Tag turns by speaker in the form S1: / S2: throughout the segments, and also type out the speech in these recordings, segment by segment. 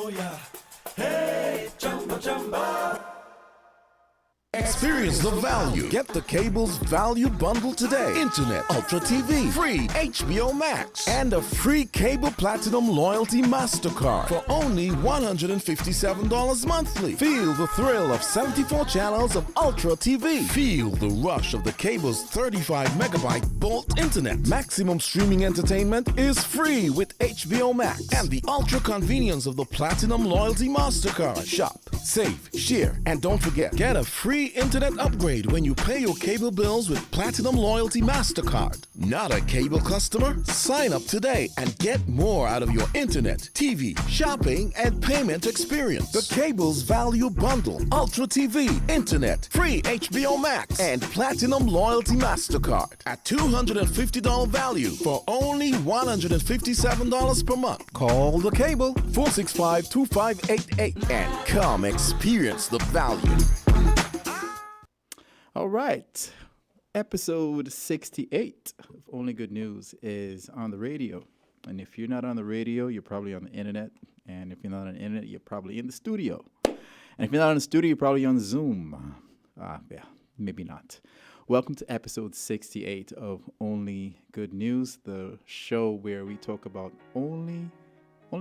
S1: Oh yeah. Hey, chumba chumba.
S2: Experience the value. Get the cable's value bundle today. Internet, Ultra TV, free HBO Max, and a free Cable Platinum Loyalty MasterCard for only $157 monthly. Feel the thrill of 74 channels of Ultra TV. Feel the rush of the cable's 35 megabyte Bolt Internet. Maximum streaming entertainment is free with HBO Max and the ultra convenience of the Platinum Loyalty MasterCard. Shop, save, share, and don't forget, get a free internet upgrade when you pay your cable bills with Platinum Loyalty MasterCard. Not a cable customer? Sign up today and get more out of your internet, TV, shopping, and payment experience. The cable's value bundle: Ultra TV, internet, free HBO Max, and Platinum Loyalty MasterCard at $250 value for only $157 per month. Call the cable 465-2588 and come experience the value.
S3: All right. Episode 68 of Only Good News is on the radio. And if you're not on the radio, you're probably on the internet. And if you're not on the internet, you're probably in the studio. And if you're not in the studio, you're probably on Zoom. Yeah, maybe not. Welcome to episode 68 of Only Good News, the show where we talk about only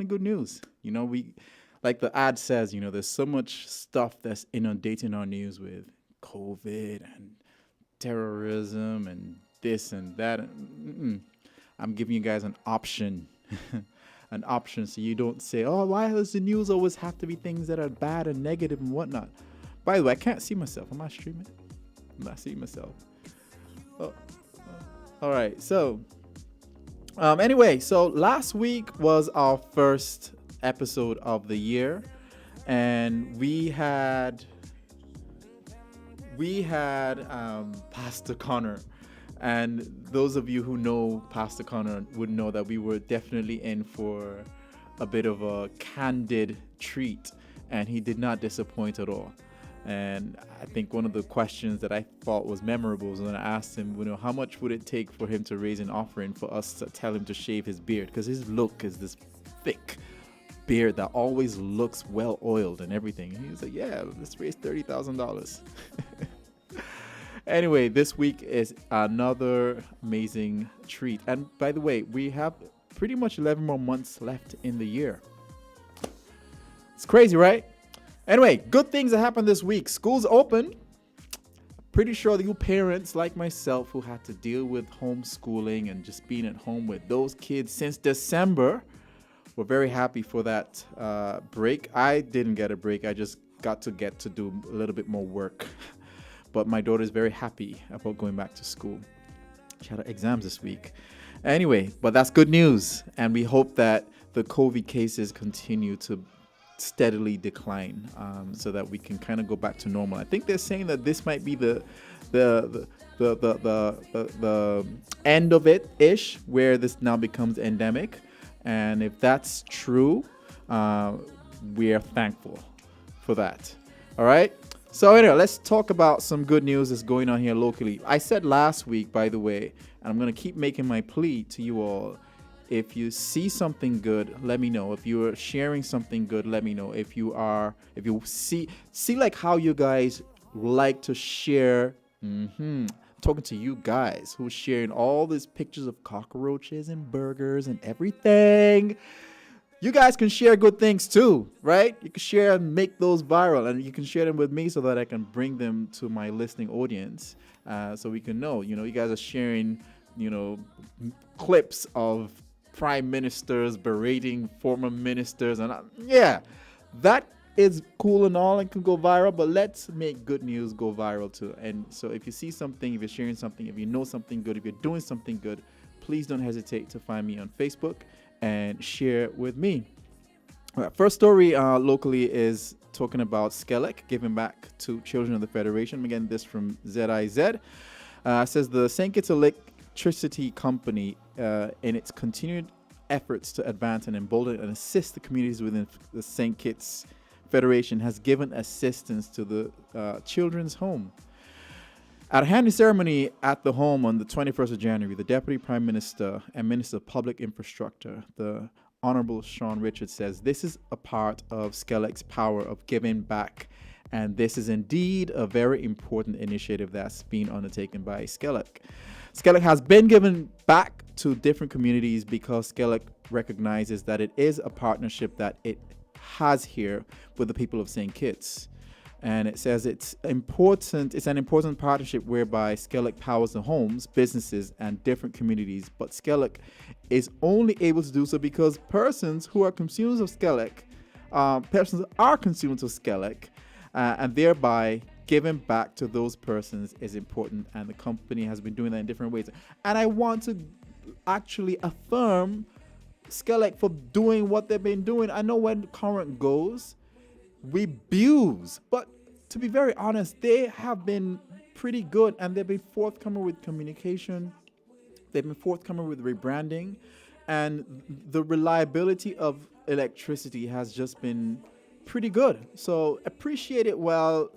S3: good news. You know, we, like the ad says, you know, there's so much stuff that's inundating our news with COVID and terrorism and this and that. I'm giving you guys an option. An option so you don't say, oh, why does the news always have to be things that are bad and negative and whatnot? By the way, I can't see myself. Am I streaming? I'm not seeing myself. All right. So anyway, so last week was our first episode of the year, and we had Pastor Connor, and those of you who know Pastor Connor would know that we were definitely in for a bit of a candid treat, and he did not disappoint at all. And I think one of the questions that I thought was memorable was when I asked him, you know, how much would it take for him to raise an offering for us to tell him to shave his beard, because his look is this thick beard that always looks well oiled and everything. And he was like, yeah, let's raise $30,000. Anyway, this week is another amazing treat. And by the way, we have pretty much 11 more months left in the year. It's crazy, right? Anyway, good things that happened this week. School's open. Pretty sure that you parents like myself who had to deal with homeschooling and just being at home with those kids since December, we're very happy for that break. I didn't get a break. I just got to do a little bit more work. But my daughter is very happy about going back to school. She had exams this week. Anyway, but that's good news. And we hope that the COVID cases continue to steadily decline so that we can kind of go back to normal. I think they're saying that this might be the end of it ish, where this now becomes endemic. And if that's true, we are thankful for that. All right. So anyway, let's talk about some good news that's going on here locally. I said last week, by the way, and I'm going to keep making my plea to you all. If you see something good, let me know. If you're sharing something good, let me know. If you see like how you guys like to share. I'm talking to you guys who are sharing all these pictures of cockroaches and burgers and everything. You guys can share good things too, right? You can share and make those viral, and you can share them with me so that I can bring them to my listening audience, so we can know. You know, you guys are sharing, you know, clips of prime ministers berating former ministers, and yeah, that is cool and all, and can go viral. But let's make good news go viral too. And so, if you see something, if you're sharing something, if you know something good, if you're doing something good, please don't hesitate to find me on Facebook and share with me. All right, first story locally is talking about Skelec giving back to Children of the Federation. Again, this from ZIZ. Says the St. Kitts Electricity Company, in its continued efforts to advance and embolden and assist the communities within the St. Kitts Federation, has given assistance to the children's home. At a handing ceremony at the home on the 21st of January, the Deputy Prime Minister and Minister of Public Infrastructure, the Honorable Sean Richards says, this is a part of Skellec's power of giving back. And this is indeed a very important initiative that's been undertaken by Skellec. Skellec has been given back to different communities because Skellec recognizes that it is a partnership that it has here with the people of St. Kitts. And it says it's an important partnership whereby Skellec powers the homes, businesses, and different communities. But Skellec is only able to do so because persons who are consumers of Skellec, and thereby giving back to those persons is important. And the company has been doing that in different ways. And I want to actually affirm Skellec for doing what they've been doing. I know when current goes, we abuse, but to be very honest, they have been pretty good, and they've been forthcoming with communication. They've been forthcoming with rebranding, and the reliability of electricity has just been pretty good. So appreciate it while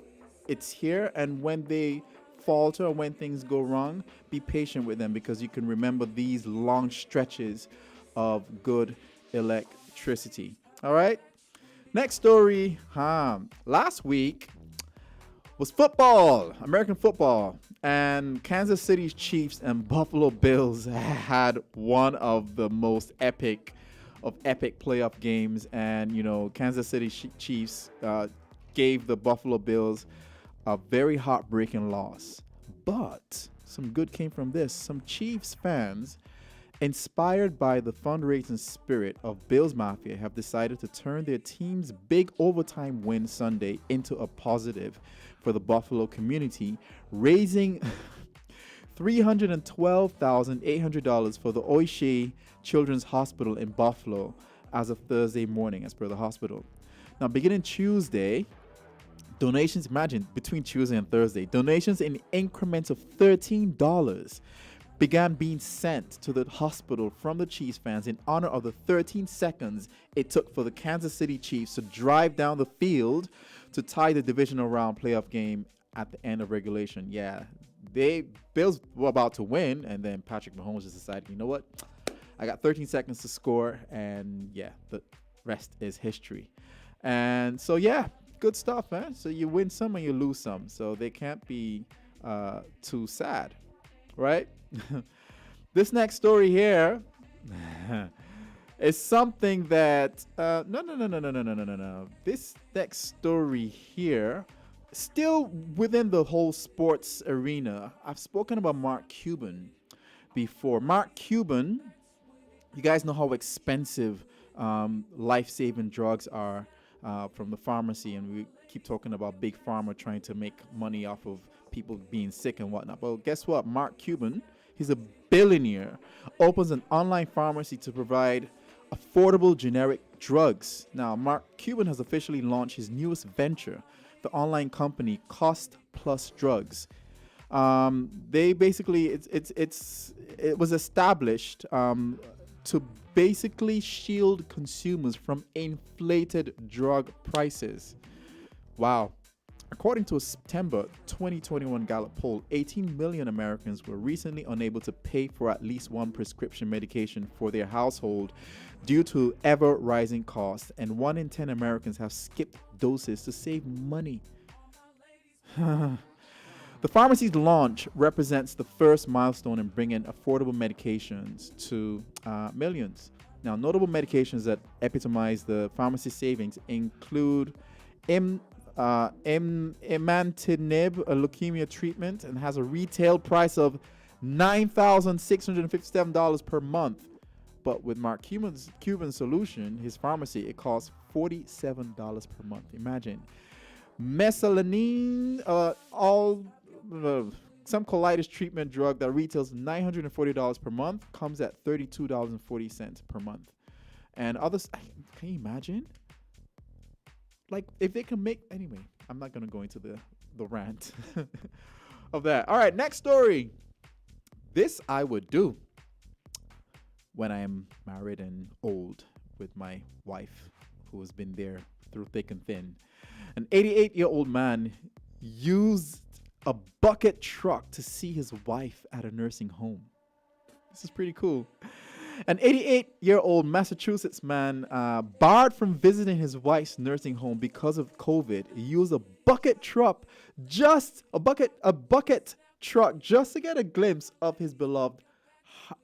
S3: it's here, and when they falter or when things go wrong, be patient with them, because you can remember these long stretches of good electricity. All right. Next story, last week was football, American football, and Kansas City Chiefs and Buffalo Bills had one of the most epic playoff games. And, you know, Kansas City Chiefs gave the Buffalo Bills a very heartbreaking loss. But some good came from this. Some Chiefs fans, inspired by the fundraising spirit of Bills Mafia, have decided to turn their team's big overtime win Sunday into a positive for the Buffalo community, raising $312,800 for the Oishé Children's Hospital in Buffalo as of Thursday morning, as per the hospital. Now, beginning Tuesday, donations, imagine, between Tuesday and Thursday, donations in increments of $13 began being sent to the hospital from the Chiefs fans in honor of the 13 seconds it took for the Kansas City Chiefs to drive down the field to tie the divisional round playoff game at the end of regulation. Yeah, Bills were about to win, and then Patrick Mahomes just decided, you know what? I got 13 seconds to score, and yeah, the rest is history. And so, yeah, good stuff, man. So you win some and you lose some. So they can't be too sad, right? This next story here is something that no. This next story here, still within the whole sports arena. I've spoken about Mark Cuban before. Mark Cuban, you guys know how expensive life-saving drugs are from the pharmacy, and we keep talking about Big Pharma trying to make money off of people being sick and whatnot. Well, guess what? Mark Cuban, he's a billionaire, opens an online pharmacy to provide affordable generic drugs. Now, Mark Cuban has officially launched his newest venture, the online company Cost Plus Drugs. They basically, it was established to basically shield consumers from inflated drug prices. Wow. According to a September 2021 Gallup poll, 18 million Americans were recently unable to pay for at least one prescription medication for their household due to ever-rising costs, and 1 in 10 Americans have skipped doses to save money. The pharmacy's launch represents the first milestone in bringing affordable medications to millions. Now, notable medications that epitomize the pharmacy savings include imatinib, a leukemia treatment, and has a retail price of $9,657 per month. But with Mark Cuban's solution, his pharmacy, it costs $47 per month. Imagine. Mesalamine, some colitis treatment drug that retails $940 per month, comes at $32.40 per month. And others, can you imagine? Like, if they can make, anyway, I'm not going to go into the rant of that. All right, next story. This I would do when I am married and old with my wife, who has been there through thick and thin. An 88-year-old man used a bucket truck to see his wife at a nursing home. This is pretty cool. An 88-year-old Massachusetts man barred from visiting his wife's nursing home because of COVID used a bucket truck, just a bucket truck, just to get a glimpse of his beloved,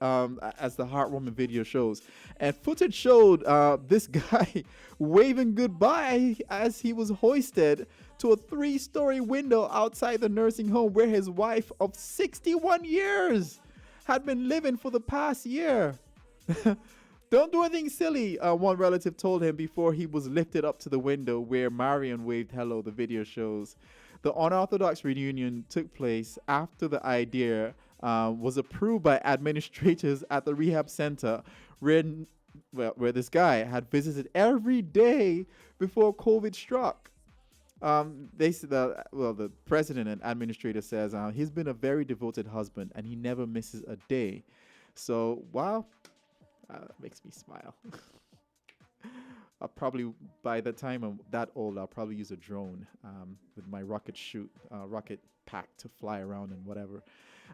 S3: as the heartwarming video shows. And footage showed this guy waving goodbye as he was hoisted to a 3-story window outside the nursing home where his wife of 61 years had been living for the past year. Don't do anything silly, one relative told him before he was lifted up to the window where Marion waved hello, the video shows. The unorthodox reunion took place after the idea was approved by administrators at the rehab center where this guy had visited every day before COVID struck. They said the president and administrator says he's been a very devoted husband and he never misses a day. So, wow, that makes me smile. I'll probably, by the time I'm that old, I'll probably use a drone with my rocket pack to fly around and whatever.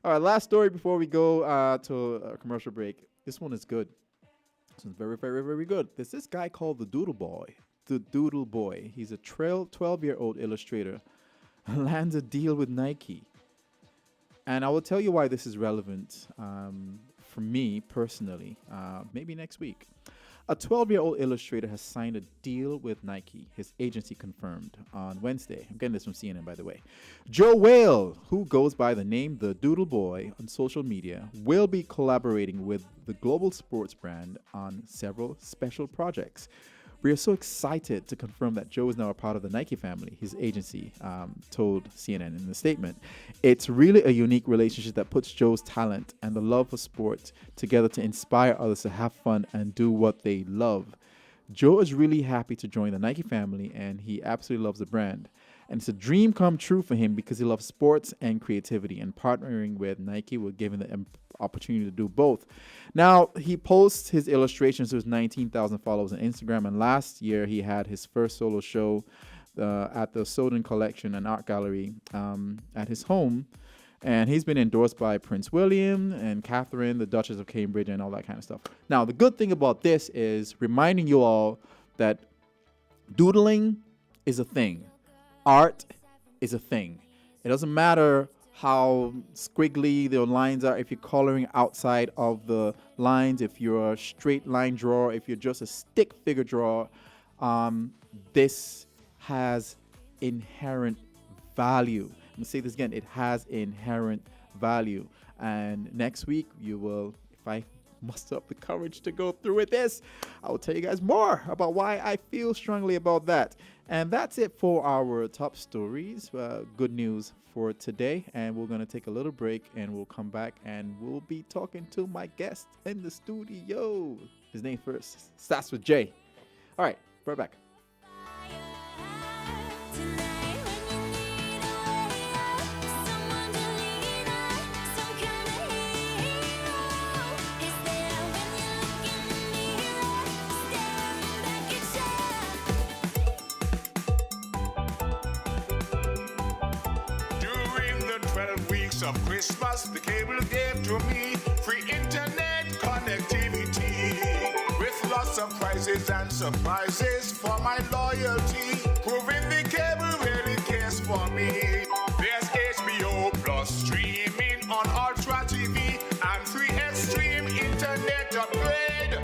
S3: All right, last story before we go to a commercial break. This one is good. This one's very, very, very good. There's this guy called the Doodle Boy. The Doodle Boy. He's a 12-year-old illustrator. Lands a deal with Nike. And I will tell you why this is relevant for me personally, maybe next week. A 12-year-old illustrator has signed a deal with Nike, his agency confirmed on Wednesday. I'm getting this from CNN, by the way. Joe Whale, who goes by the name The Doodle Boy on social media, will be collaborating with the global sports brand on several special projects. We are so excited to confirm that Joe is now a part of the Nike family, his agency told CNN in the statement. It's really a unique relationship that puts Joe's talent and the love for sport together to inspire others to have fun and do what they love. Joe is really happy to join the Nike family and he absolutely loves the brand. And it's a dream come true for him because he loves sports and creativity, and partnering with Nike will give him the opportunity to do both. Now, he posts his illustrations to his 19,000 followers on Instagram, and last year he had his first solo show at the Soden Collection and Art Gallery at his home. And he's been endorsed by Prince William and Catherine, the Duchess of Cambridge, and all that kind of stuff. Now, the good thing about this is reminding you all that doodling is a thing. Art is a thing. It doesn't matter how squiggly the lines are, if you're coloring outside of the lines, if you're a straight line drawer, if you're just a stick figure drawer, this has inherent value. I'm going to say this again, it has inherent value. And next week, you will, if I muster up the courage to go through with this, I will tell you guys more about why I feel strongly about that. And that's it for our top stories. Good news for today. And we're going to take a little break and we'll come back and we'll be talking to my guest in the studio. His name first starts with J. All right, right back.
S1: Of Christmas, the cable gave to me free internet connectivity with lots of prizes and surprises for my loyalty, proving the cable really cares for me. There's HBO Plus streaming on Ultra TV and free extreme internet upgrade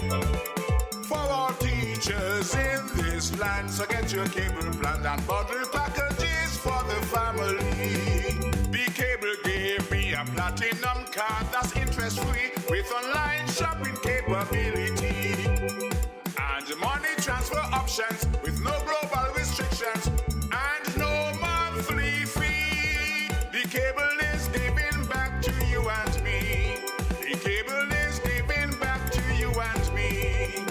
S1: for all teachers in this land. So get your cable plan and bundle packages for the family. Cable gave me a platinum card that's interest-free with online shopping capability and money transfer options with no global restrictions and no monthly fee. The cable is giving back to you and me. The cable is giving back to you and me.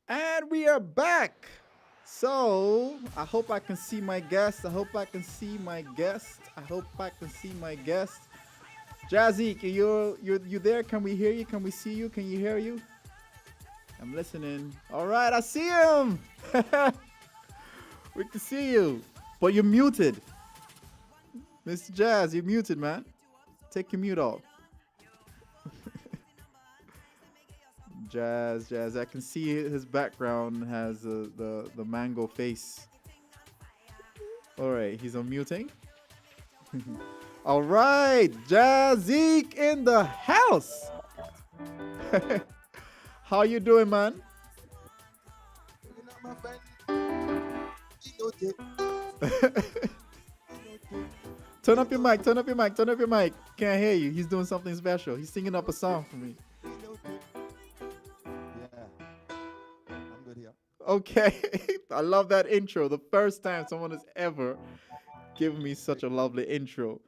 S3: And we are back. So, I hope I can see my guest. Jazzy, you there? Can we hear you? Can we see you? Can you hear you? I'm listening. All right, I see him. We can see you, but you're muted. Mr. Jazz, you're muted, man. Take your mute off. Jazz. I can see his background has the mango face. All right, he's unmuting. All right, Jazzik in the house. How you doing, man? Turn up your mic. Can't hear you. He's doing something special. He's singing up a song for me.
S4: Yeah, I'm good here.
S3: Okay. I love that intro. The first time someone has ever given me such a lovely intro.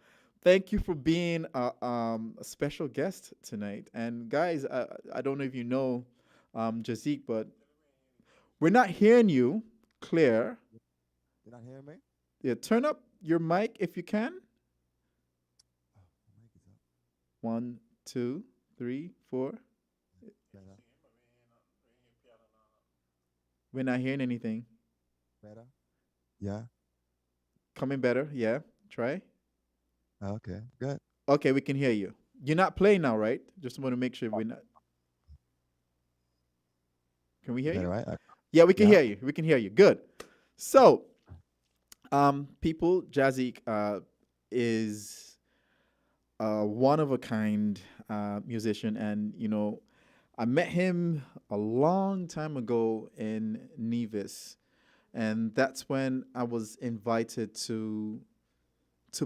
S3: Thank you for being a special guest tonight. And guys, I don't know if you know Jazzik, but we're not hearing you clear.
S4: You're not hearing me?
S3: Yeah, turn up your mic if you can.
S4: Oh, my mic is up.
S3: 1, 2, 3, 4.
S4: Better.
S3: We're not hearing anything.
S4: Better. Yeah.
S3: Coming better. Yeah. Try.
S4: Okay. Good.
S3: Okay, we can hear you. You're not playing now, right? Just want to make sure we're not. Can we hear
S4: Better,
S3: you?
S4: right?
S3: Yeah, we can
S4: Yeah.
S3: hear you. We can hear you. Good. So, people, Jazzik is a one of a kind musician, and I met him a long time ago in Nevis, and that's when I was invited to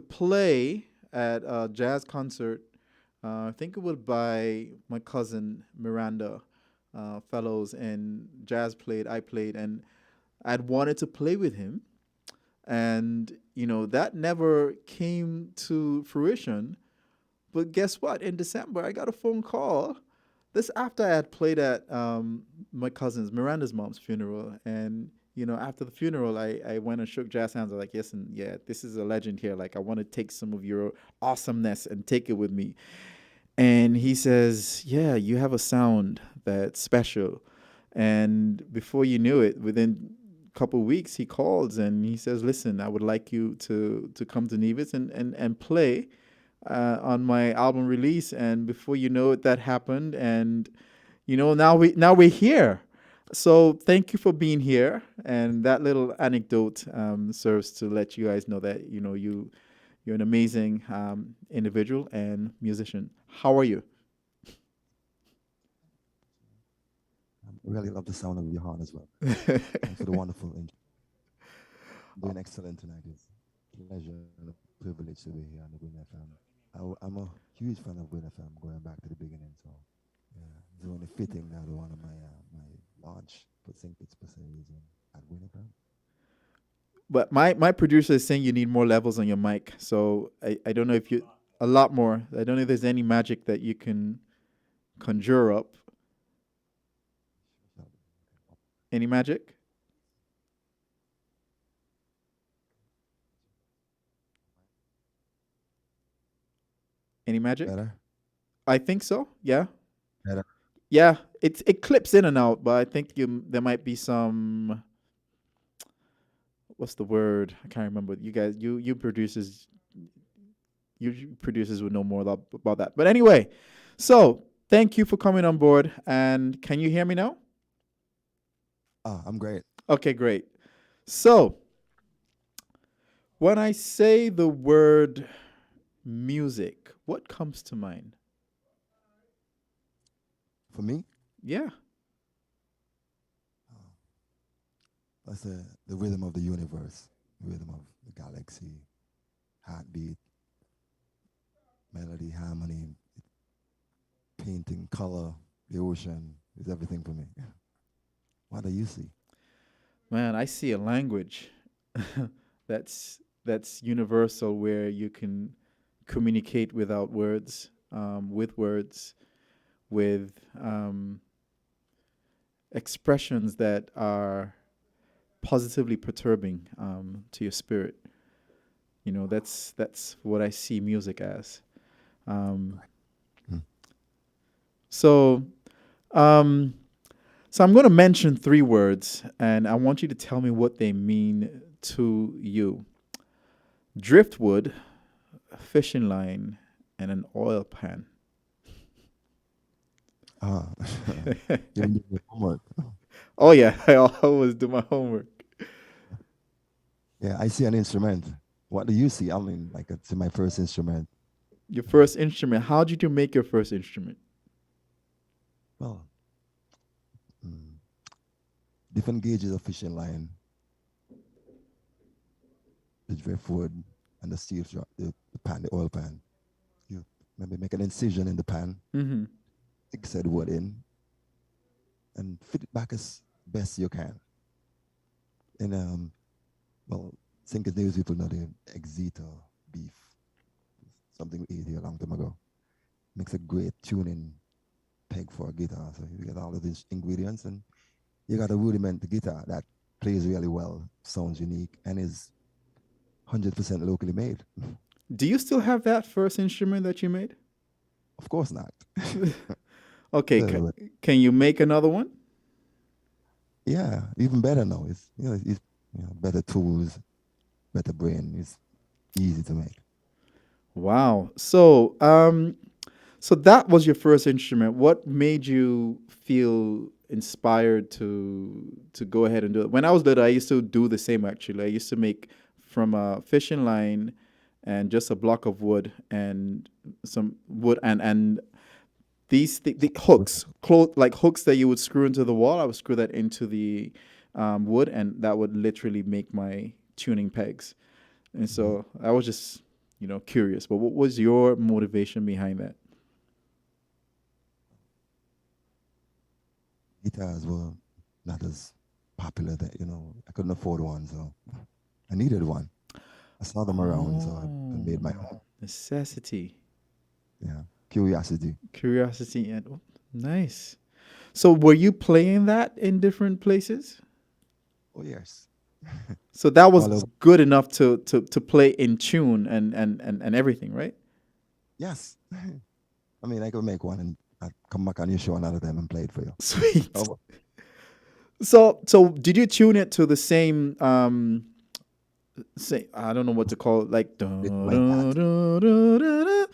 S3: play at a jazz concert. I think it was by my cousin Miranda Fellows, and Jazz played, I played, and I'd wanted to play with him. And, that never came to fruition. But guess what? In December, I got a phone call. This after I had played at my cousin's, Miranda's mom's funeral. And, after the funeral, I went and shook Jazz hands. I was like, yes, and yeah, this is a legend here. Like, I want to take some of your awesomeness and take it with me. And he says, yeah, you have a sound that's special. And before you knew it, within a couple of weeks, he calls and he says, listen, I would like you to come to Nevis and play on my album release. And before you know it, that happened. And, now we're here. So thank you for being here. And that little anecdote serves to let you guys know that, you're an amazing individual and musician. How are you?
S4: I really love the sound of your horn as well. And for the wonderful intro. Doing excellent tonight. It's a pleasure and a privilege to be here on the Win FM. I'm a huge fan of Win FM, going back to the beginning. So, yeah, it's only fitting that one of my launch for St. Kitts per se is at Win FM.
S3: But my producer is saying you need more levels on your mic. So I don't know if you, a lot more. I don't know if there's any magic that you can conjure up. Any magic? Any magic?
S4: Better?
S3: I think so. Yeah.
S4: Better.
S3: Yeah. It clips in and out, but I think there might be some. What's the word? I can't remember. You guys, you producers would know more about that. But anyway, so thank you for coming on board. And can you hear me now?
S4: I'm great.
S3: Okay, great. So when I say the word music, what comes to mind?
S4: For me,
S3: Yeah.
S4: that's the rhythm of the universe, rhythm of the galaxy, heartbeat, melody, harmony, painting, color, the ocean is everything for me. What do you see?
S3: Man, I see a language that's universal, where you can communicate without words, with words, with expressions that are positively perturbing to your spirit. That's what I see music as. So, so I'm going to mention 3 words, and I want you to tell me what they mean to you. Driftwood, a fishing line, and an oil pan.
S4: Ah, you didn't do your homework.
S3: Oh yeah, I always do my homework.
S4: Yeah, I see an instrument. What do you see? I mean, like it's my first instrument.
S3: Your first instrument. How did you make your first instrument?
S4: Well, mm, different gauges of fishing line, the driftwood, and the steel, the pan, the oil pan. You maybe make an incision in the pan,
S3: Mm-hmm.
S4: stick said wood in, and fit it back as best you can. And well, think as news people know the Exeter beef, something we ate here a long time ago. Makes a great tuning peg for a guitar. So you get all of these ingredients, and you got a rudiment guitar that plays really well, sounds unique, and is 100% locally made.
S3: Do you still have that first instrument that you made?
S4: Of course not.
S3: Okay,
S4: Uh,
S3: can you make another one?
S4: yeah, even better now. It's better tools, better brain. It's easy to make.
S3: Wow. So that was your first instrument. What made you feel inspired to go ahead and do it? When I was little, I used to do the same actually. I used to make from a fishing line and just a block of wood and some wood and the hooks, like hooks that you would screw into the wall. I would screw that into the wood, and that would literally make my tuning pegs. And so I was just, curious. But what was your motivation behind that?
S4: Guitars were not as popular that I couldn't afford one, so I needed one. I saw them around, so I made my own.
S3: Necessity,
S4: Yeah, curiosity.
S3: curiosity, and nice. So were you playing that in different places?
S4: Oh yes,
S3: So that was
S4: all over.
S3: good enough to play in tune and everything, right?
S4: Yes, I mean I could make one and I'd come back on your show another time and play it for you.
S3: Sweet.
S4: Oh,
S3: So did you tune it to the same say I don't know what to call it, like da,
S4: it to my
S3: da,
S4: hat.
S3: da, da, da, da.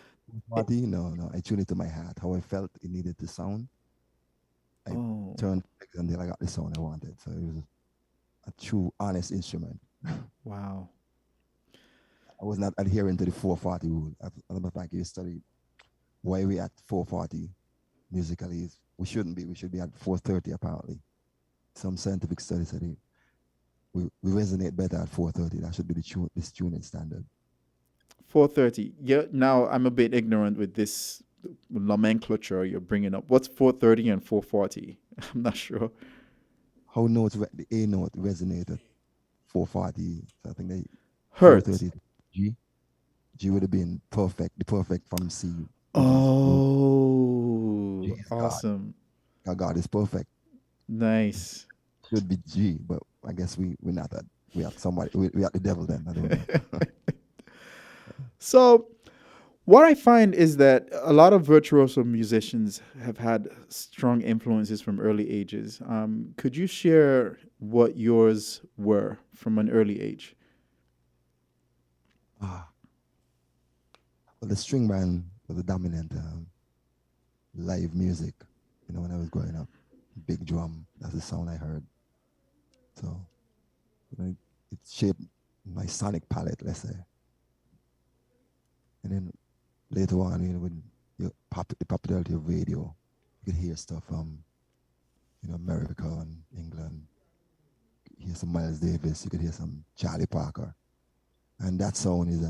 S4: Party? No, no. I tuned it to my hat. How I felt it needed to sound. I
S3: Oh,
S4: turned it until I got the sound I wanted. So it was a true, honest instrument.
S3: wow.
S4: I was not adhering to the 440 rule. As a matter of fact, you study why we at 440 musically is we shouldn't be. We should be at 430 apparently. Some scientific studies said we resonate better at 430. That should be this tuning standard.
S3: 4:30. Yeah, now I'm a bit ignorant with this nomenclature you're bringing up. What's 4:30 and 4:40? I'm not sure.
S4: How notes the A note resonated 440. So I think they
S3: Hertz.
S4: 430 G. G would have been perfect, the perfect from C, which is G
S3: Oh,
S4: is God.
S3: awesome.
S4: God is perfect.
S3: Nice.
S4: Should be G, but I guess we're not that. We are somebody. We are the devil then. I don't know.
S3: So, what I find is that a lot of virtuoso musicians have had strong influences from early ages. Could you share what yours were from an early age?
S4: Ah, well, the string band was the dominant live music. When I was growing up, big drum. That's the sound I heard. So it shaped my sonic palette, let's say. And then later on, when the popularity of radio, you could hear stuff from America and England. You could hear some Miles Davis. You could hear some Charlie Parker, and that sound is,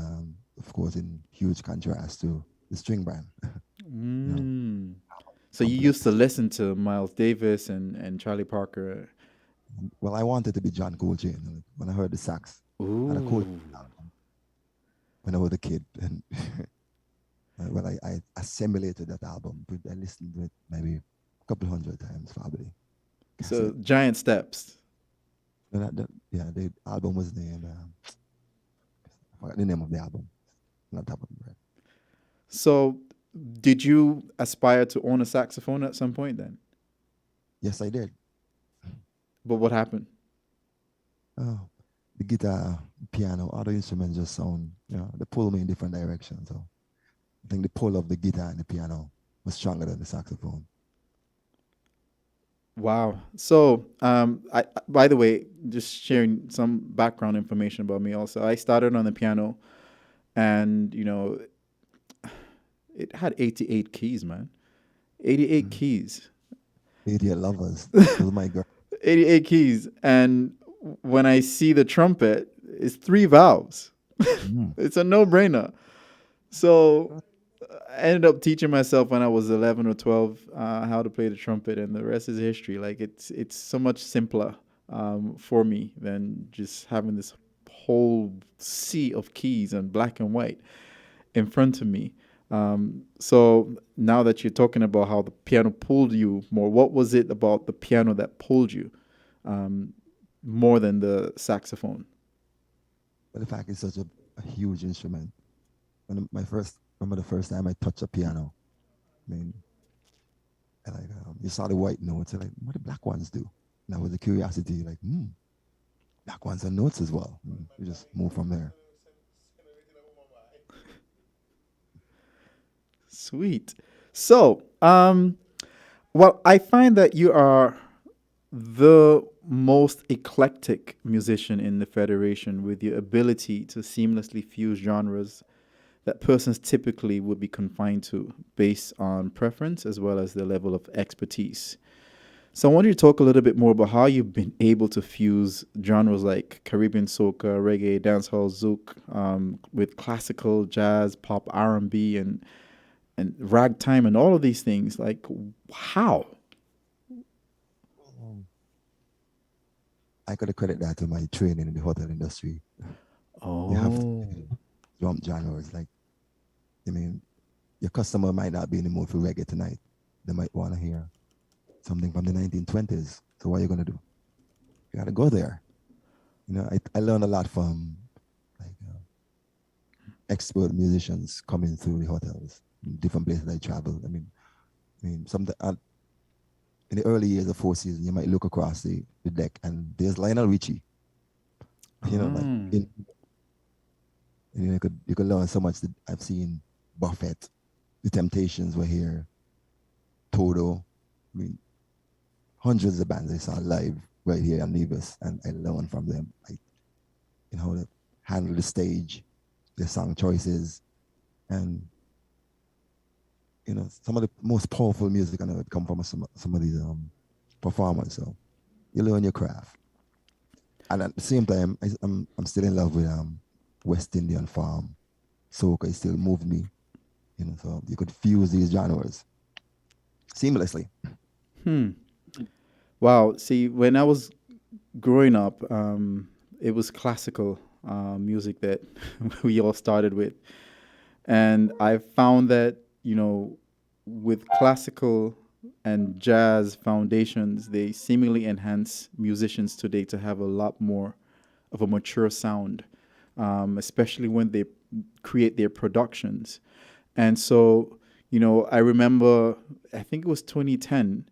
S4: of course, in huge contrast to the string band. you know,
S3: Mm. So you used to
S4: complex.
S3: listen to Miles Davis and Charlie Parker.
S4: Well, I wanted to be John Coltrane when I heard the sax. I had a Coltrane
S3: Ooh.
S4: album when I was a kid, and well, I assimilated that album. But I listened to it maybe a couple hundred times, probably.
S3: So
S4: Cassette.
S3: giant steps.
S4: And yeah, the album was named. I forgot the name of the album. Not top of my head.
S3: So did you aspire to own a saxophone at some point then?
S4: Yes, I did.
S3: But what happened?
S4: Oh, the guitar, piano, other instruments just sound, they pull me in different directions. So I think the pull of the guitar and the piano was stronger than the saxophone.
S3: Wow. So, by the way, just sharing some background information about me also. I started on the piano and, it had 88 keys, man. 88
S4: Mm.
S3: keys.
S4: Idiot lovers. Those are my girl.
S3: 88 keys. And when I see the trumpet, it's three valves.
S4: Mm.
S3: It's a no-brainer. So I ended up teaching myself when I was 11 or 12 how to play the trumpet, and the rest is history. Like it's so much simpler for me than just having this whole sea of keys and black and white in front of me. So now that you're talking about how the piano pulled you more, what was it about the piano that pulled you um, more than the saxophone?
S4: But the fact it's such a huge instrument. Remember the first time I touched a piano. I mean, and like you saw the white notes, and like, what do black ones do? And that was a curiosity, like, black ones are notes as well. You just move from there.
S3: Sweet. So, well, I find that you are the most eclectic musician in the Federation with your ability to seamlessly fuse genres that persons typically would be confined to based on preference as well as their level of expertise. So I want you to talk a little bit more about how you've been able to fuse genres like Caribbean soca, reggae, dancehall, zouk, with classical, jazz, pop, R&B, and ragtime, and all of these things. Like, how?
S4: Um, I could credit that to my training in the hotel industry. You have to
S3: Oh.
S4: jump genres. Like, I mean, your customer might not be in the mood for reggae tonight. They might want to hear something from the 1920s. So what are you going to do? You got to go there. I learned a lot from like expert musicians coming through the hotels, different places I traveled. Some in the early years of Four Seasons, you might look across the deck and there's Lionel Richie. Like
S3: Oh.
S4: you could learn so much. That I've seen Buffett, the Temptations were here, Toto. I mean, hundreds of bands I saw live right here in Nevis, and I learned from them, like how to handle the stage, their song choices, and some of the most powerful music I know would come from some of these performers. So you learn your craft, and at the same time, I'm still in love with West Indian farm soca. It still moved me, So you could fuse these genres seamlessly.
S3: Hmm. Wow. See, when I was growing up, it was classical music that we all started with. And I found that, with classical and jazz foundations, they seemingly enhance musicians today to have a lot more of a mature sound, especially when they create their productions. And so, I remember, I think it was 2010,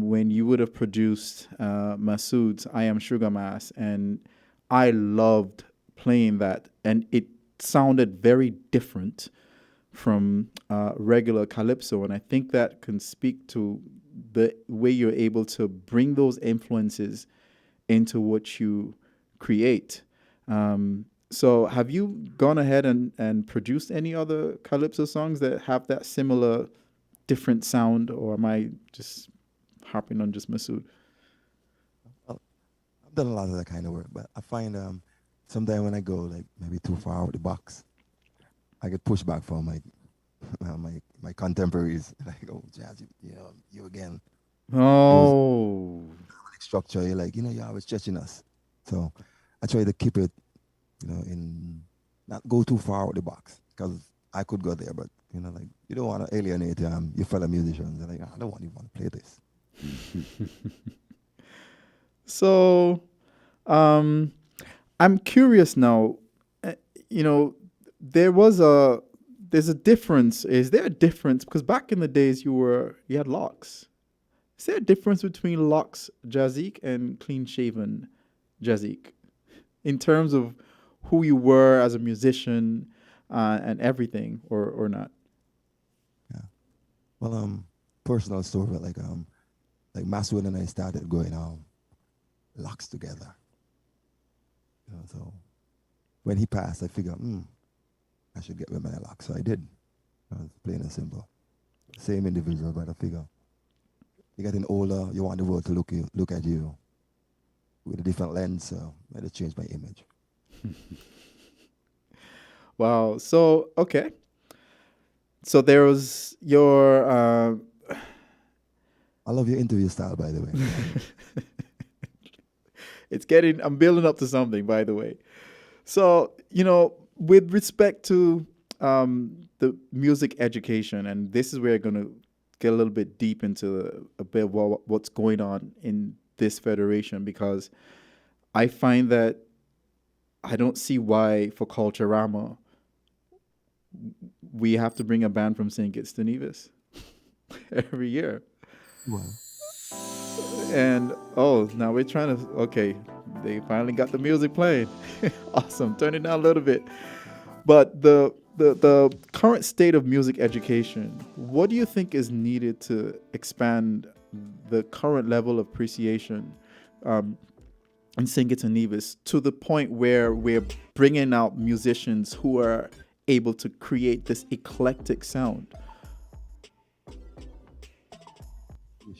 S3: when you would have produced Masood's I Am Sugar Mass, and I loved playing that, and it sounded very different from regular calypso, and I think that can speak to the way you're able to bring those influences into what you create. So, have you gone ahead and produced any other calypso songs that have that similar different sound, or am I just harping on just Masood?
S4: Well, I've done a lot of that kind of work, but I find sometimes when I go like maybe too far out the box, I get pushback from my contemporaries. Like, oh, Jazz, you again. Those
S3: Oh,
S4: like structure, you're like, you're always stretching us. So I try to keep it, in not go too far out the box because I could go there, but like you don't want to alienate your fellow musicians. They're like, I don't want you want to play this.
S3: so um, I'm curious now. uh, You know, there was a there's a difference. Is there a difference? Because back in the days, you had locks. Is there a difference between locks Jazik and clean shaven Jazik in terms of who you were as a musician and everything, or not?
S4: Yeah. Well, personal story, like like Maswell and I started going locks together. So when he passed, I figured, I should get with my locks. So I did. Plain and simple. Same individual, but I figure you're getting older, you want the world to look at you with a different lens, so I had to change my image.
S3: Wow. So, okay. So there was your.
S4: I love your interview style, by the way.
S3: I'm building up to something, by the way. So, with respect to the music education, and this is where I'm going to get a little bit deep into a bit of what's going on in this federation, because I find that I don't see why for Culturama we have to bring a band from St. Kitts to Nevis every year.
S4: Well,
S3: And now we're trying to. Okay, they finally got the music playing. Awesome, turn it down a little bit. But the current state of music education, what do you think is needed to expand the current level of appreciation in St. Kitts and Nevis to the point where we're bringing out musicians who are able to create this eclectic sound?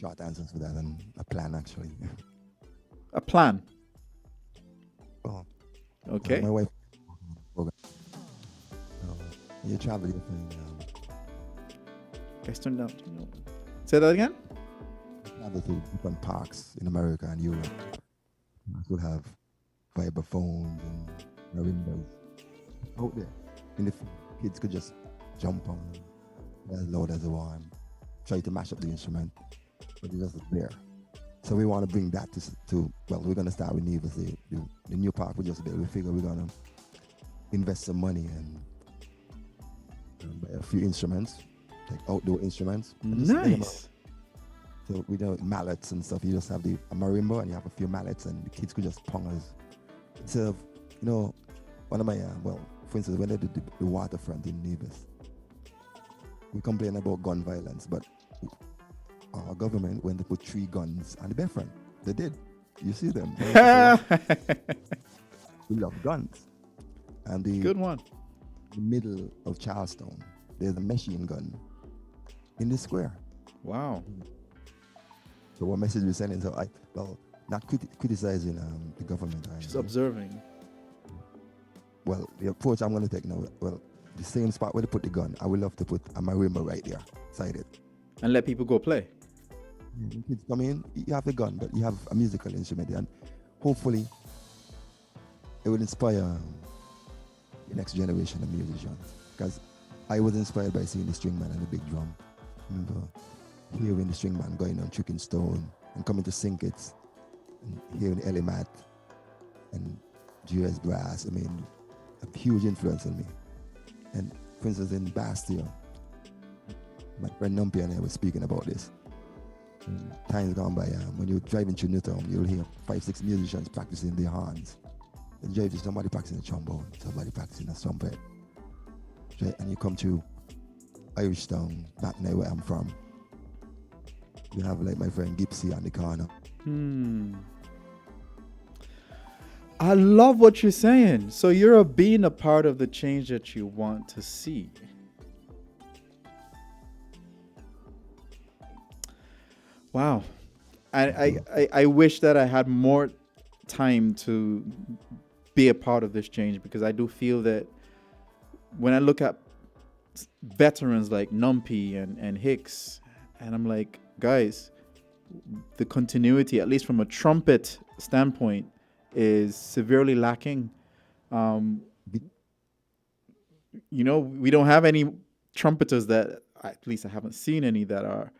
S4: short answers for that and a plan, actually.
S3: A plan.
S4: Oh,
S3: Okay.
S4: my wife. You travel here
S3: Guys, turn down. Say that again.
S4: travel to different parks in America and Europe. We'll have vibraphones and marimbas out there. And if kids could just jump on as loud as they want, try to mash up the instrument, but it's just there. So we want to bring that to well, we're going to start with Nevis. The new park we just built. We figure we're going to invest some money and buy a few instruments, like outdoor instruments. and just lay them out.
S3: Nice.
S4: So we do mallets and stuff. You just have a marimba and you have a few mallets, and the kids could just pong us. Instead of, one of my, for instance, when they did the waterfront in Nevis, we complain about gun violence, but our government went to put 3 guns on the bayfront. They did. You see them. We love guns. And
S3: Good one.
S4: the middle of Charleston, there's a machine gun in the square.
S3: Wow.
S4: So what message we're sending? So not criticizing the government.
S3: Just observing.
S4: Well, the approach I'm going to take now, the same spot where they put the gun, I would love to put a marimba right there, beside it.
S3: And let people go play.
S4: When kids come in, you have the gun, but you have a musical instrument, and hopefully it will inspire the next generation of musicians. Because I was inspired by seeing the string man and the big drum. I remember hearing the string man going on Chicken Stone and coming to St. Kitts and hearing Ellie Matt and GS Brass. I mean, a huge influence on me. And for instance, in Bastille, my friend Numpy and I were speaking about this. And times gone by, when you're driving through Newtown, you'll hear 5-6 musicians practicing their horns. And drive to somebody practicing a trombone, somebody practicing a trumpet. And you come to Irish Town, back there where I'm from. You have like my friend Gipsy on the corner.
S3: I love what you're saying. So you're being a part of the change that you want to see. Wow. I wish that I had more time to be a part of this change, because I do feel that when I look at veterans like Numpy and Hicks, and I'm like, guys, the continuity, at least from a trumpet standpoint, is severely lacking. We don't have any trumpeters that, at least I haven't seen any, that are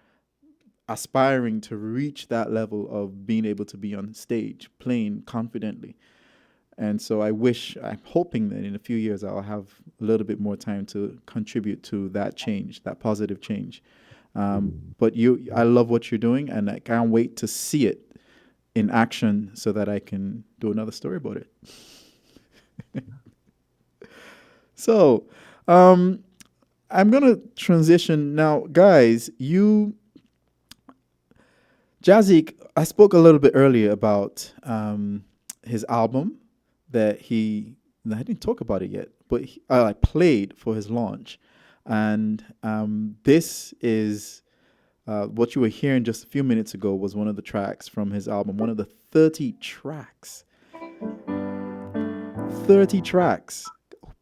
S3: aspiring to reach that level of being able to be on stage playing confidently. And so I'm hoping that in a few years I'll have a little bit more time to contribute to that change, that positive change. But I love what you're doing, and I can't wait to see it in action so that I can do another story about it. So, I'm going to transition now. Guys, Jazzy, I spoke a little bit earlier about his album that I didn't talk about it yet, but I played for his launch. And this is what you were hearing just a few minutes ago was one of the tracks from his album, one of the 30 tracks. 30 tracks.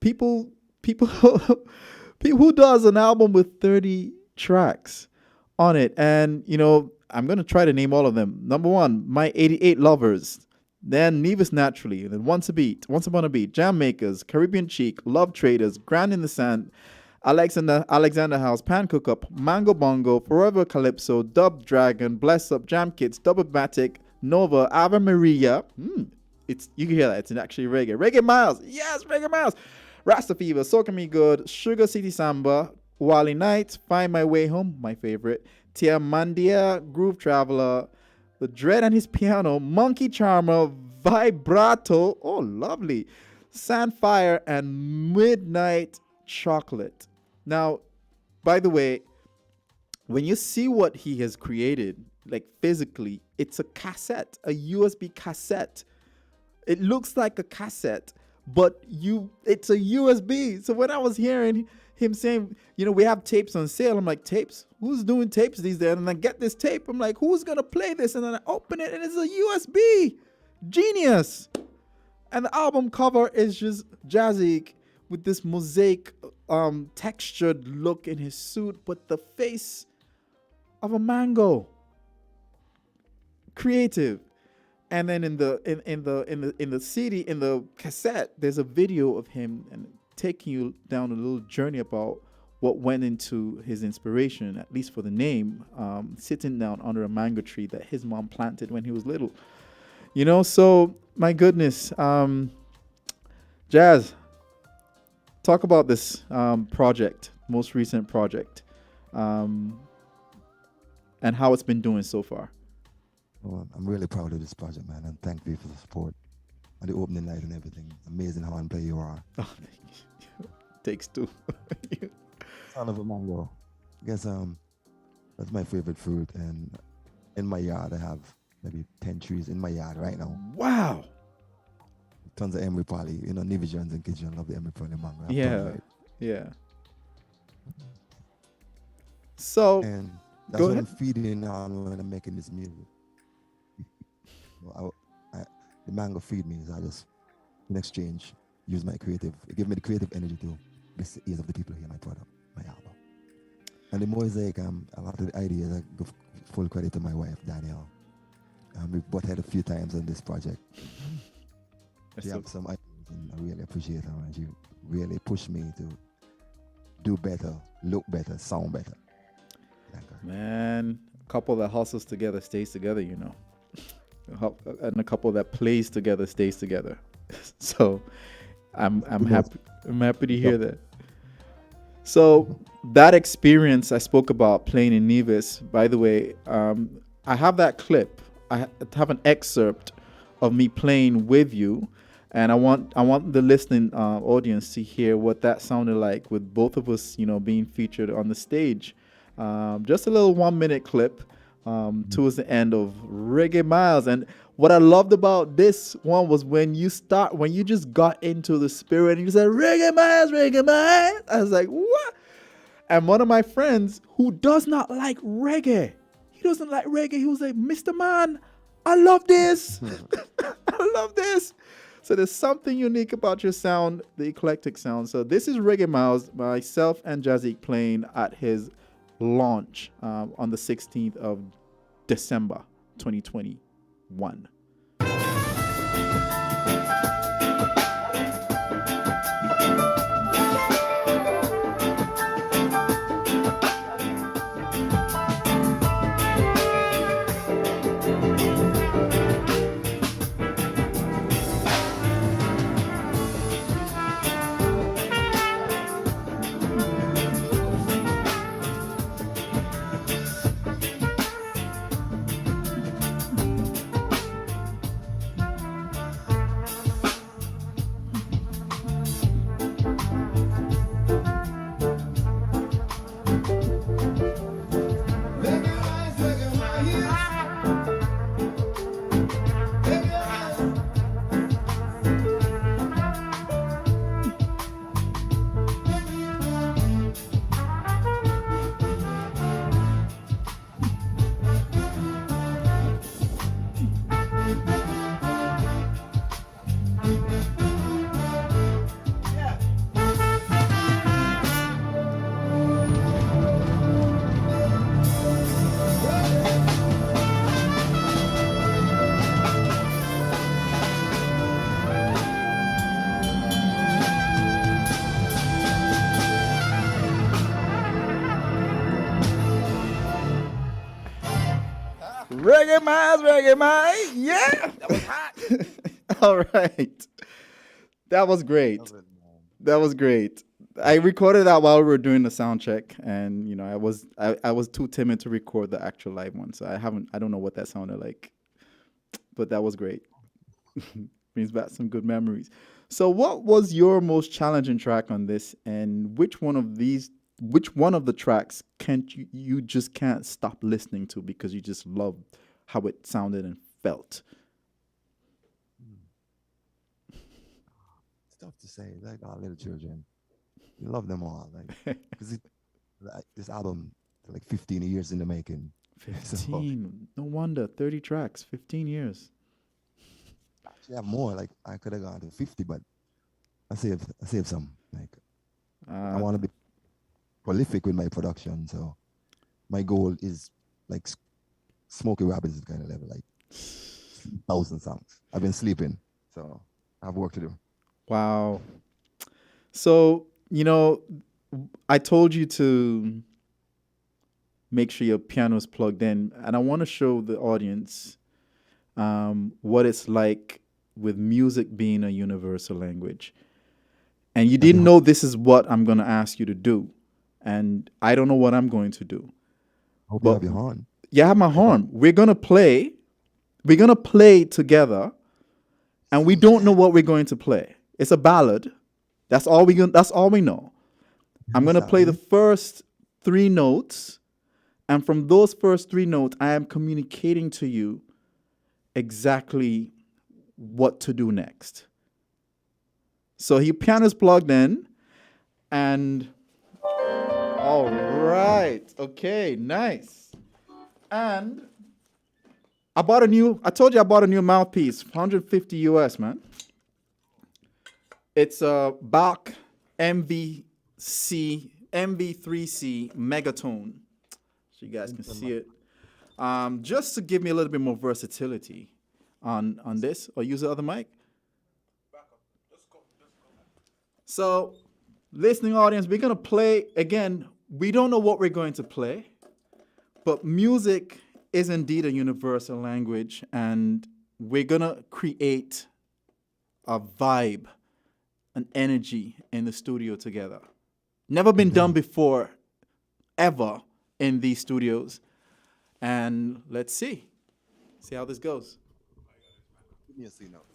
S3: People, people who does an album with 30 tracks on it. And, I'm going to try to name all of them. Number one, My 88 Lovers. Then Nevis Naturally. Then Once Upon a Beat, Jam Makers, Caribbean Cheek, Love Traders, Grand in the Sand, Alexander House, Pan Cook Up, Mango Bongo, Forever Calypso, Dub Dragon, Bless Up, Jam Kids, Double-Matic, Nova, Ave Maria. You can hear that. It's actually reggae. Reggae Miles. Yes, Reggae Miles. Rasta Fever, Soca Me Good, Sugar City Samba, Wally Night, Find My Way Home, my favorite, Tia Mandia, Groove Traveler, The Dread and His Piano, Monkey Charmer, Vibrato, oh lovely, Sandfire, and Midnight Chocolate. Now, by the way, when you see what he has created, like physically, it's a cassette, a USB cassette. It looks like a cassette, but it's a USB. So when I was hearing him saying, we have tapes on sale, I'm like, tapes? Who's doing tapes these days? And I get this tape. I'm like, who's going to play this? And then I open it and it's a USB. Genius. And the album cover is just Jazzy with this mosaic textured look in his suit, but the face of a mango. Creative. And then in the CD, in the cassette, there's a video of him and taking you down a little journey about what went into his inspiration, at least for the name, sitting down under a mango tree that his mom planted when he was little. So my goodness, Jazz, talk about this project, most recent project, and how it's been doing so far.
S4: Well, I'm really proud of this project, man, and thank you for the support and the opening night and everything. Amazing how unplay you are.
S3: Oh, takes two.
S4: Son of a mango. I guess that's my favorite fruit, and in my yard I have maybe 10 trees in my yard right now.
S3: Wow.
S4: Tons of emery poly. Nivijans and Kitchen love the emery poly mango.
S3: Yeah. So,
S4: and that's what I'm feeding on when I'm making this music. The mango feed me, so I just, in exchange, use my creative, it gives me the creative energy to bless the ears of the people who hear my product, my album. And the mosaic, a lot of the ideas, I give full credit to my wife, Danielle. We've butt head a few times on this project. She has some ideas, and I really appreciate her. And she really pushed me to do better, look better, sound better.
S3: Man, a couple that hustles together stays together, and a couple that plays together stays together. So I'm happy to hear that. So that experience I spoke about playing in Nevis, by the way, I have that clip. I have an excerpt of me playing with you, and I want the listening audience to hear what that sounded like with both of us, being featured on the stage. Just a little 1-minute clip towards the end of Reggae Miles. And what I loved about this one was when you just got into the spirit and you said, Reggae Miles, Reggae Miles. I was like, what? And one of my friends who does not like reggae, he doesn't like reggae. He was like, Mr. Man, I love this. I love this. So there's something unique about your sound, the eclectic sound. So this is Reggae Miles, myself and Jazzy playing at his launch on the 16th of December 2021. Reggae Miles, Reggae Miles. Yeah. That was hot. All right. That was great.
S4: Love it, man.
S3: That was great. I recorded that while we were doing the sound check, and I was too timid to record the actual live one, so I don't know what that sounded like, but that was great. Brings back some good memories. So, what was your most challenging track on this, and which one of the tracks can't you just can't stop listening to because you just love how it sounded and felt?
S4: It's tough to say. Like our little children, we love them all. Like because like, this album, like 15 years in the making. So
S3: 15. No wonder. 30 tracks. 15 years.
S4: actually, I have more. Like I could have gone to 50, but I saved some. Like I want to be prolific with my production, so my goal is like Smokey Robinson kind of level, like 1,000 songs. I've been sleeping, so I have work to do.
S3: Wow. So, I told you to make sure your piano is plugged in, and I want to show the audience what it's like with music being a universal language. And you didn't know this is what I'm going to ask you to do. And I don't know what I'm going to do.
S4: Hope you
S3: But
S4: have your horn.
S3: yeah, I have my horn. We're going to play. We're going to play together, and we don't know what we're going to play. It's a ballad. That's all we know. I'm going to play the first 3 notes, and from those first 3 notes, I am communicating to you exactly what to do next. So your piano's plugged in, and all right, okay, nice. And I told you I bought a new mouthpiece, 150 US, man. It's a Bach MV3C Megatone. So you guys can see it. Just to give me a little bit more versatility on this, or use the other mic. So, listening audience, we're going to play again. We don't know what we're going to play, but music is indeed a universal language, and we're going to create a vibe, an energy in the studio together. Never been done before, ever, in these studios. And let's see how this goes.
S4: Give me a C note.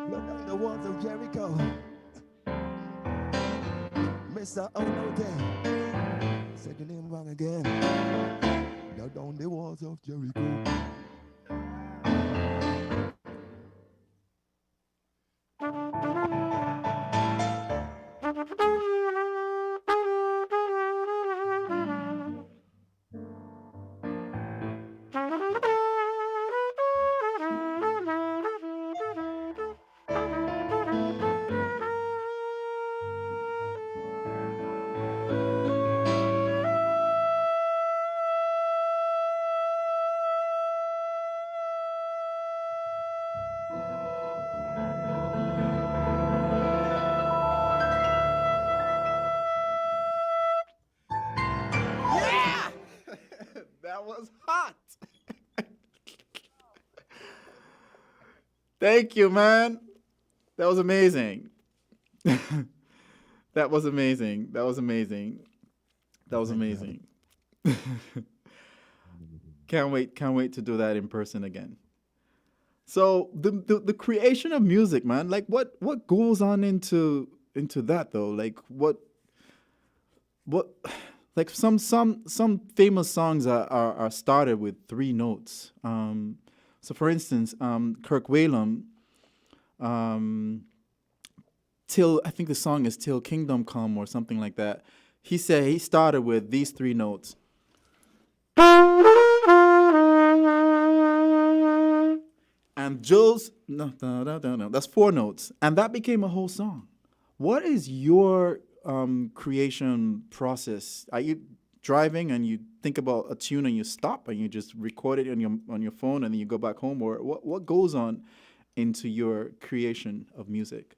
S4: Look on the walls of Jericho. Mr. Oh no day. Said your name wrong again. Look down the walls of Jericho.
S3: Thank you, man. That was amazing. That was amazing. That was amazing. That was
S4: Thank you for having
S3: amazing.
S4: me.
S3: Can't wait to do that in person again. So the creation of music, man, like what goes on into that though? Like what like some famous songs are started with three notes. So for instance, Kirk Whalum, um, till I think the song is "Till Kingdom Come" or something like that. He said he started with these three notes. And Jules, no, no, no, no, no, that's four notes, and that became a whole song. What is your creation process? Are you driving and you think about a tune and you stop and you just record it on your phone and then you go back home, or what goes on into your creation of music?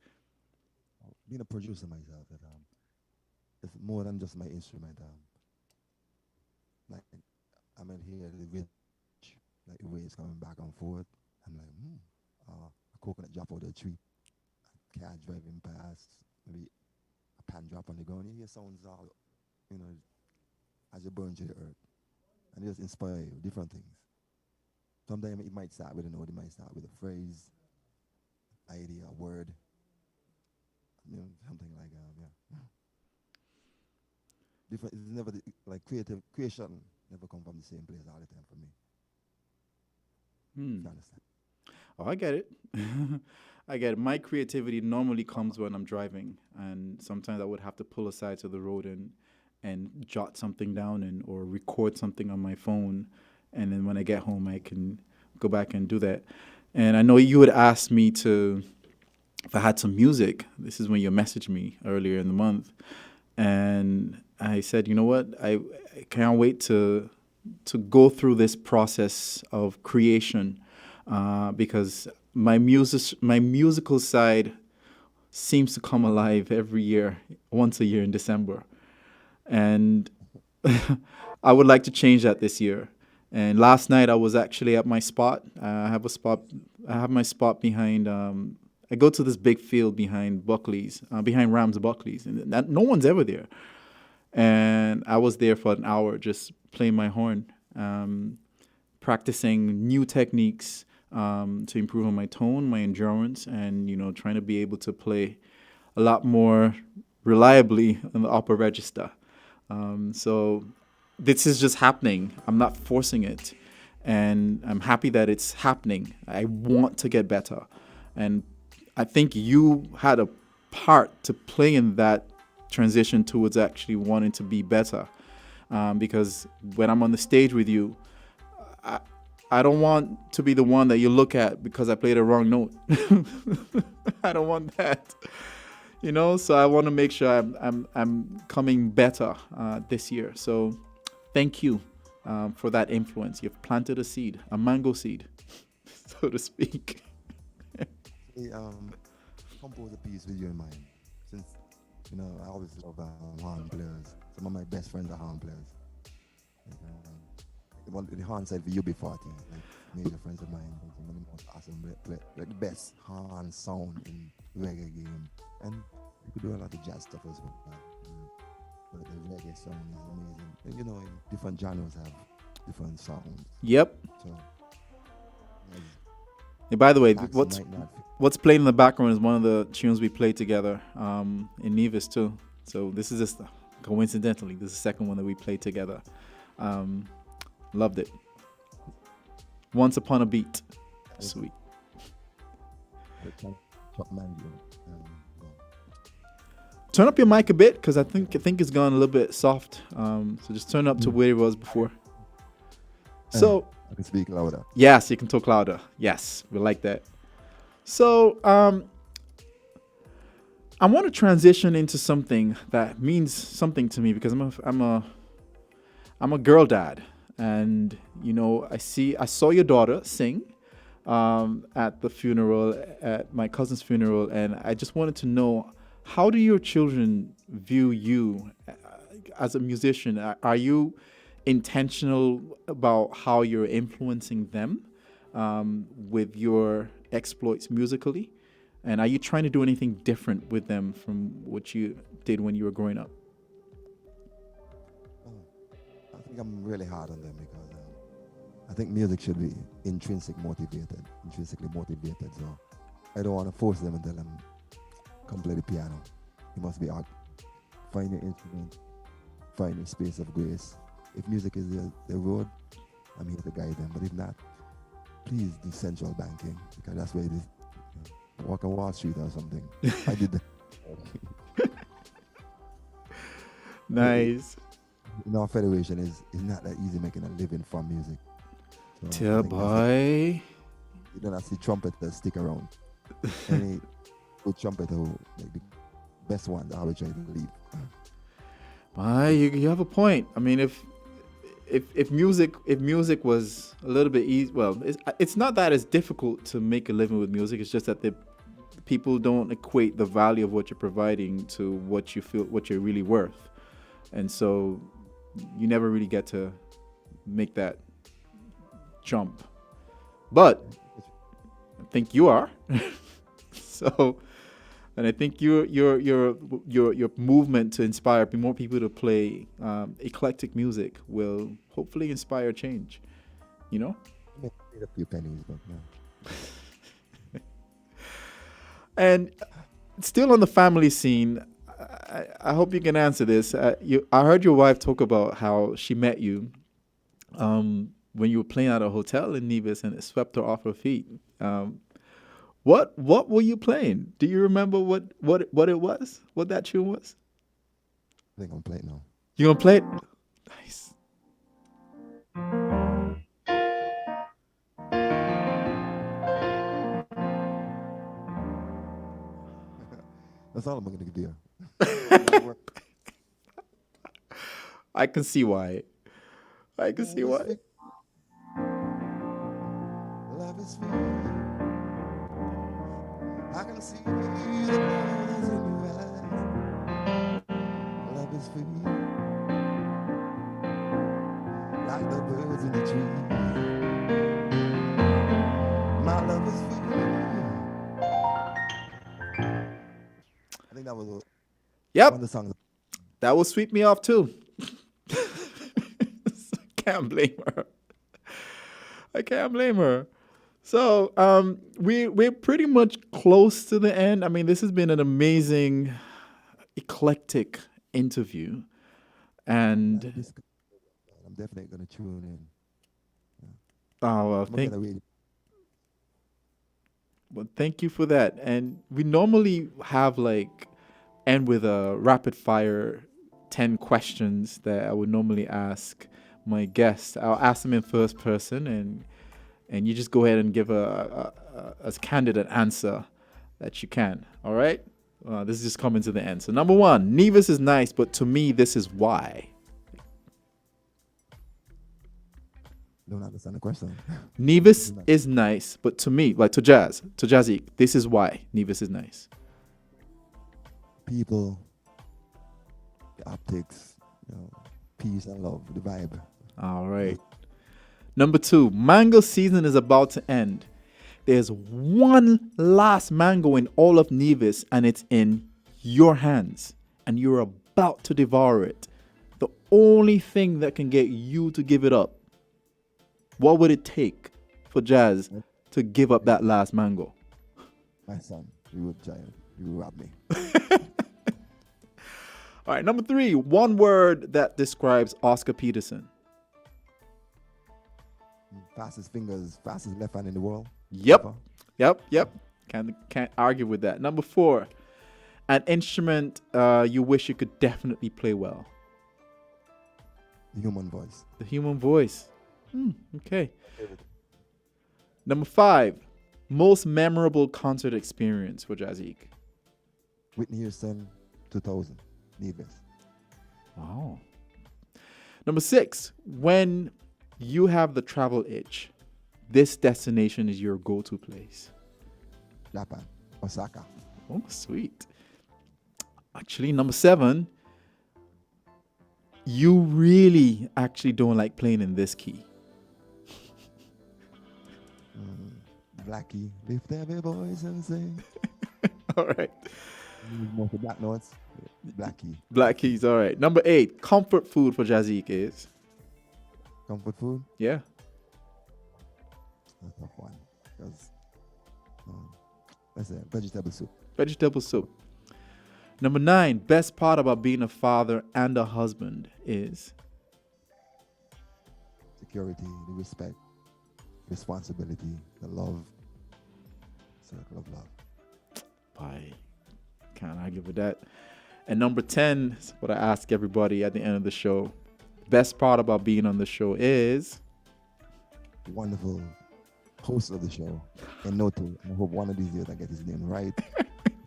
S4: Being a producer myself, it's more than just my instrument. Like I'm in here, the rhythm, like the waves coming back and forth. I'm like, a coconut drop out of the tree, a car driving past, maybe a pan drop on the ground. You hear sounds all, you know, as you burn to the earth, and it just inspire you different things. Sometimes it might start with a note, it might start with a phrase, idea, a word, something like yeah. Different. It's never like creative creation never come from the same place all the time for me.
S3: Hmm.
S4: You understand?
S3: Oh, I get it. I get it. My creativity normally comes when I'm driving, and sometimes I would have to pull aside to the road and jot something down and or record something on my phone, and then when I get home, I can go back and do that. And I know you had asked me to if I had some music. This is when you messaged me earlier in the month, and I said, you know what, I can't wait to go through this process of creation because my musical side seems to come alive every year, once a year in December, and I would like to change that this year. And last night I was actually at my spot. I have a spot. I have my spot behind. I go to this big field behind Buckley's, behind Rams Buckley's, and no one's ever there. And I was there for an hour just playing my horn, practicing new techniques to improve on my tone, my endurance, and trying to be able to play a lot more reliably in the upper register. So this is just happening. I'm not forcing it, and I'm happy that it's happening. I want to get better, and I think you had a part to play in that transition towards actually wanting to be better. Because when I'm on the stage with you, I don't want to be the one that you look at because I played a wrong note. I don't want that, So I want to make sure I'm coming better this year. So thank you for that influence. You've planted a seed, a mango seed, so to speak.
S4: Hey, compose a piece with you in mind. Since I always love horn players. Some of my best friends are horn players. Like, the horn side for UB40, like major friends of mine, like some of the most awesome like the best horn sound in reggae game, and you could do a lot of jazz stuff as well. But the reggae sound is amazing. And, in different genres have different sounds.
S3: Yep.
S4: So,
S3: Hey, by the way,
S4: accent might not fit.
S3: what's playing in the background is one of the tunes we played together in Nevis too. So this is just coincidentally, this is the second one that we played together. Loved it. Once Upon a Beat. Sweet.
S4: Top man,
S3: Turn up your mic a bit because I think it's gone a little bit soft. So just turn up to where it was before. So
S4: I can speak louder.
S3: yes, you can talk louder. Yes, we like that. So I want to transition into something that means something to me because I'm a girl dad, and I saw your daughter sing at the funeral, at my cousin's funeral, and I just wanted to know, how do your children view you as a musician? Are you intentional about how you're influencing them with your exploits musically? And are you trying to do anything different with them from what you did when you were growing up?
S4: I think I'm really hard on them because I think music should be intrinsically motivated. So I don't want to force them and tell them, come play the piano. You must be out. Find your instrument. Find your space of grace. If music is the road, I'm here to guide them. But if not, please do central banking because that's where it is. Walk on Wall Street or something. I did that.
S3: Nice.
S4: In our federation, it's not that easy making a living from music. So
S3: Tell boy.
S4: You don't have to see trumpeters stick around. Any good trumpeter, like the best ones, I always try to leave.
S3: You have a point. I mean, if music was a little bit easy, well, it's not that it's difficult to make a living with music. It's just that the people don't equate the value of what you're providing to what you feel, what you're really worth, and so you never really get to make that jump. But I think you are. So, and I think your movement to inspire more people to play eclectic music will hopefully inspire change. You know.
S4: Made a few pennies, but no.
S3: And still on the family scene, I hope you can answer this. I heard your wife talk about how she met you when you were playing at a hotel in Nevis, and it swept her off her feet. What were you playing? Do you remember what it was? What that tune was?
S4: I think I'm playing now.
S3: You gonna play it? Nice.
S4: That's all I'm gonna give you.
S3: I can see why. I can see why.
S4: Love is free. I can see the colors in your eyes. Love is free. Like the birds in the trees. My love is free. I think that was one
S3: Yep,
S4: of the songs.
S3: that will sweep me off too. Can't blame her. I can't blame her. So we're pretty much close to the end. I mean, this has been an amazing, eclectic interview, and
S4: I'm definitely gonna tune in.
S3: oh well,
S4: I'm gonna read.
S3: well, thank you for that. And we normally have like end with a rapid fire 10 questions that I would normally ask my guests. I'll ask them in first person, and you just go ahead and give a as candid an answer that you can. All right? This is just coming to the end. So number one, Nevis is nice, but to me, this is why.
S4: Don't understand the question.
S3: Nevis is nice, but to me, like to Jazzy, this is why Nevis is nice.
S4: People, the optics, peace and love, the vibe.
S3: All right. Number two, mango season is about to end. There's one last mango in all of Nevis, and it's in your hands, and you're about to devour it. The only thing that can get you to give it up, what would it take for Jazz to give up that last mango?
S4: My son, you would giant, you would rob me.
S3: All right, number three, one word that describes Oscar Peterson.
S4: Fastest fingers, fastest left hand in the world.
S3: Yep. Can't argue with that. Number four, an instrument you wish you could definitely play well.
S4: The human voice.
S3: The human voice. Okay. Number five, most memorable concert experience for Jazik.
S4: Whitney Houston, 2000, Nevis.
S3: Wow. Number six, when you have the travel itch, this destination is your go-to place.
S4: Japan, Osaka.
S3: Oh, sweet. Actually, number seven, you really actually don't like playing in this key.
S4: Blackie, lift every voice and sing.
S3: All right.
S4: More for black notes. Blackie.
S3: Black Keys. All right. Number 8, comfort food for Jazik is.
S4: Comfort food.
S3: Yeah.
S4: That's a tough one. Because, let's say vegetable soup.
S3: Vegetable soup. Number 9, best part about being a father and a husband is.
S4: Security, the respect, responsibility, the love, circle of love.
S3: I can't argue with that. And number 10 is what I ask everybody at the end of the show. Best part about being on the show is.
S4: Wonderful host of the show, and Noto. I hope one of these years I get his name right.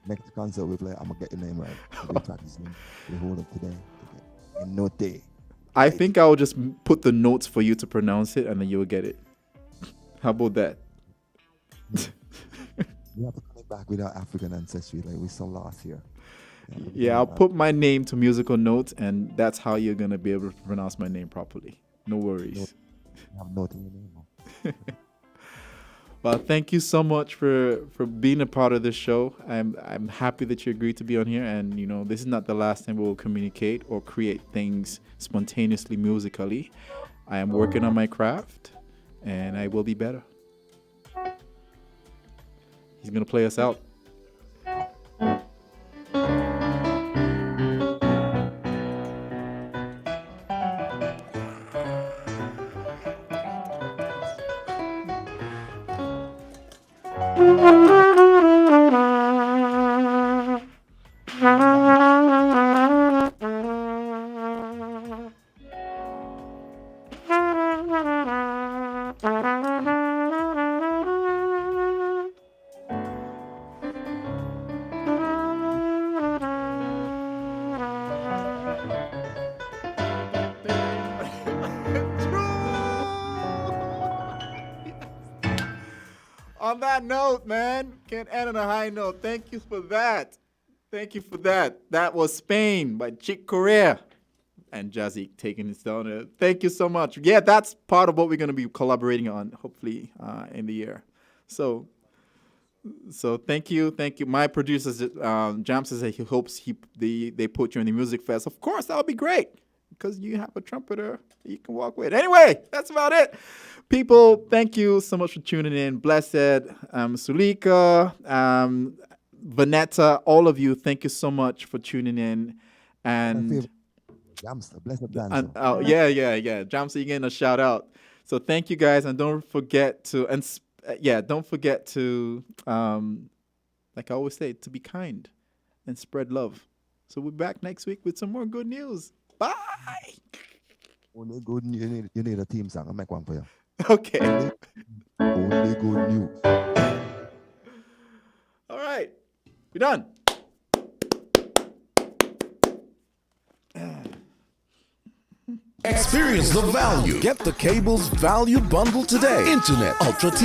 S4: Next concert we play, I'm gonna get your name right. I'll be practicing the whole of today. And Note.
S3: I think I will just put the notes for you to pronounce it, and then you will get it. How about that?
S4: We have to come back with our African ancestry, like we're so lost here.
S3: Yeah, I'll put my name to musical notes, and that's how you're gonna be able to pronounce my name properly. No worries.
S4: I have Note in your name.
S3: Well, thank you so much for being a part of this show. I'm happy that you agreed to be on here, and you know this is not the last time we will communicate or create things spontaneously musically. I am working on my craft, and I will be better. He's gonna play us out. On that note, man, can't end on a high note. Thank you for that. Thank you for that. That was Spain by Chick Corea and Jazik taking it down there. Thank you so much. Yeah, that's part of what we're going to be collaborating on, hopefully, in the year. So thank you. My producer, Jam, says that he hopes they put you in the music fest. Of course, that would be great because you have a trumpeter you can walk with. Anyway, that's about it. People, thank you so much for tuning in. Blessed, Sulika, Vanetta, all of you, thank you so much for tuning in. And
S4: Jamster, blessed dancer.
S3: yeah. Jamster, you're getting a shout out. So thank you guys, and don't forget to like I always say, to be kind and spread love. So we're back next week with some more good news. Bye.
S4: Only good news. You need a theme song. I'll make one for you.
S3: Okay.
S4: Only good news.
S3: All right. We're done.
S2: Experience the value. Get the cable's value bundle today. Internet, Ultra TV.